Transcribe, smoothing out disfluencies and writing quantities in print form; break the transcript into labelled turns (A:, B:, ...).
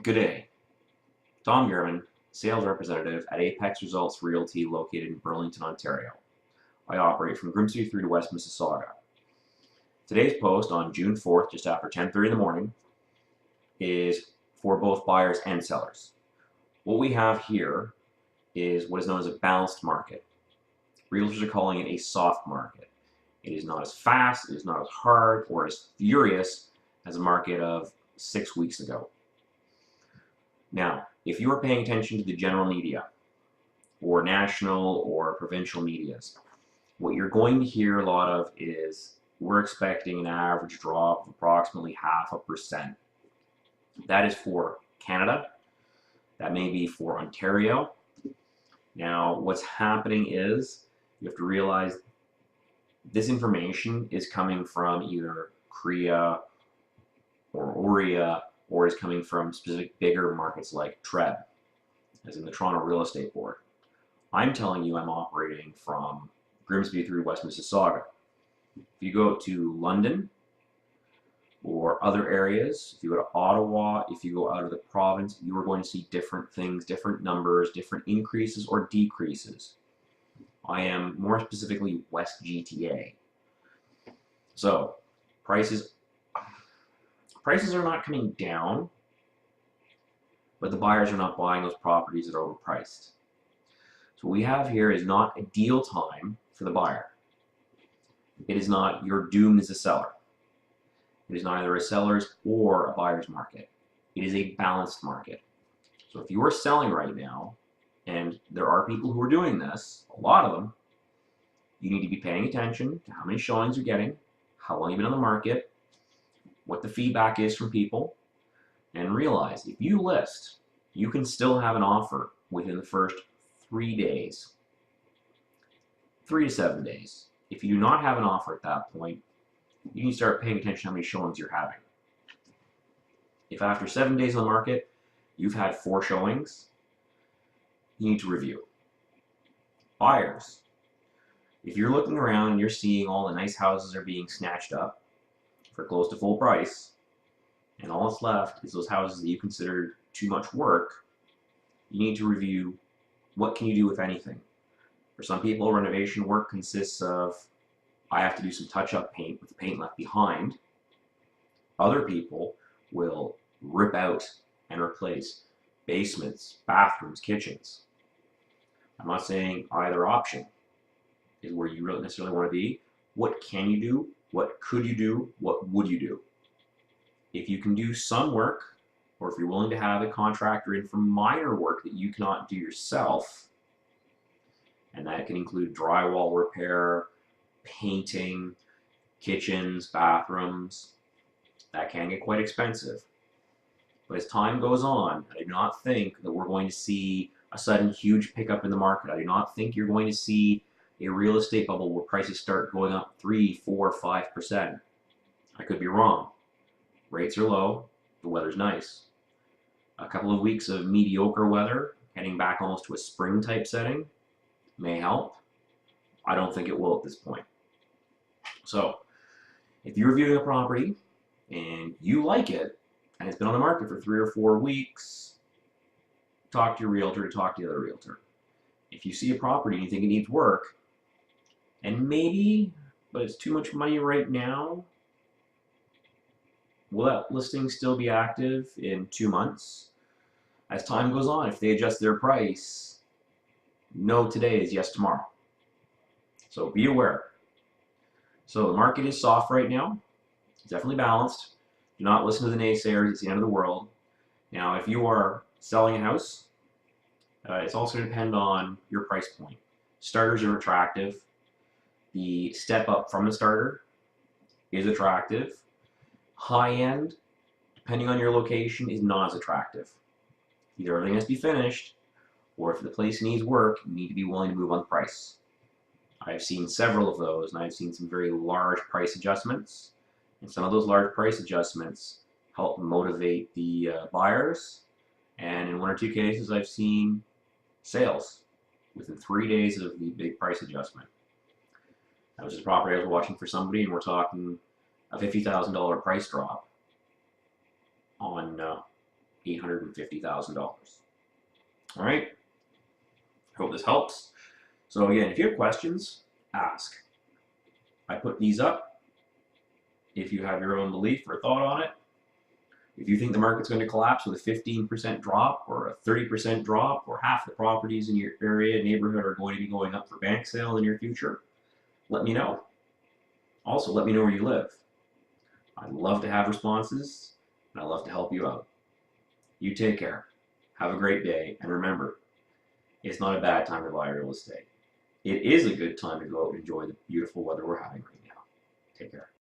A: Good day. Tom Germann, sales representative at Apex Results Realty located in Burlington, Ontario. I operate from Grimsby through to West Mississauga. Today's post on June 4th, just after 10:30 in the morning, is for both buyers and sellers. What we have here is what is known as a balanced market. Realtors are calling it a soft market. It is not as fast, it is not as hard or as furious as a market of 6 weeks ago. Now, if you are paying attention to the general media, or national or provincial medias, what you're going to hear a lot of is we're expecting an average drop of approximately 0.5%. That is for Canada. That may be for Ontario. Now, what's happening is you have to realize this information is coming from either CREA or OREA, or is coming from specific bigger markets like TREB, as in the Toronto Real Estate Board. I'm telling you I'm operating from Grimsby through West Mississauga. If you go to London or other areas, if you go to Ottawa, if you go out of the province, you are going to see different things, different numbers, different increases or decreases. I am more specifically West GTA. So prices are not coming down, but the buyers are not buying those properties that are overpriced. So what we have here is not a deal time for the buyer. It is not you're doomed as a seller. It is neither a seller's or a buyer's market. It is a balanced market. So if you are selling right now, and there are people who are doing this, a lot of them, you need to be paying attention to how many showings you're getting, how long you've been on the market, what the feedback is from people, and realize if you list, you can still have an offer within the first 3 days, 3 to 7 days. If you do not have an offer at that point, you need to start paying attention to how many showings you're having. If after 7 days on the market, you've had 4 showings, you need to review. Buyers, if you're looking around and you're seeing all the nice houses are being snatched up for close to full price, and all that's left is those houses that you considered too much work, you need to review what can you do, if anything. For some people, renovation work consists of, I have to do some touch-up paint with the paint left behind. Other people will rip out and replace basements, bathrooms, kitchens. I'm not saying either option is where you really necessarily want to be. What can you do? What could you do? What would you do? If you can do some work, or if you're willing to have a contractor in for minor work that you cannot do yourself, and that can include drywall repair, painting, kitchens, bathrooms, that can get quite expensive. But as time goes on, I do not think that we're going to see a sudden huge pickup in the market. I do not think you're going to see a real estate bubble where prices start going up 3, 4, 5%. I could be wrong. Rates are low, the weather's nice. A couple of weeks of mediocre weather, heading back almost to a spring type setting, may help. I don't think it will at this point. So, if you're reviewing a property and you like it, and it's been on the market for 3 or 4 weeks, talk to your realtor, talk to the other realtor. If you see a property and you think it needs work, and maybe, but it's too much money right now, will that listing still be active in 2 months? As time goes on, if they adjust their price, no today is yes tomorrow. So be aware. So the market is soft right now. It's definitely balanced. Do not listen to the naysayers. It's the end of the world. Now, if you are selling a house, it's also going to depend on your price point. Starters are attractive. The step up from the starter is attractive. High end, depending on your location, is not as attractive. Either everything has to be finished, or if the place needs work, you need to be willing to move on the price. I've seen several of those, and I've seen some very large price adjustments. And some of those large price adjustments help motivate the buyers. And in 1 or 2 cases, I've seen sales within 3 days of the big price adjustment. That was just a property I was watching for somebody, and we're talking a $50,000 price drop on $850,000. All right. Hope this helps. So again, if you have questions, ask. I put these up. If you have your own belief or thought on it, if you think the market's going to collapse with a 15% drop or a 30% drop, or half the properties in your area, neighborhood are going to be going up for bank sale in the near future, let me know. Also, let me know where you live. I'd love to have responses, and I'd love to help you out. You take care. Have a great day, and remember, it's not a bad time to buy real estate. It is a good time to go out and enjoy the beautiful weather we're having right now. Take care.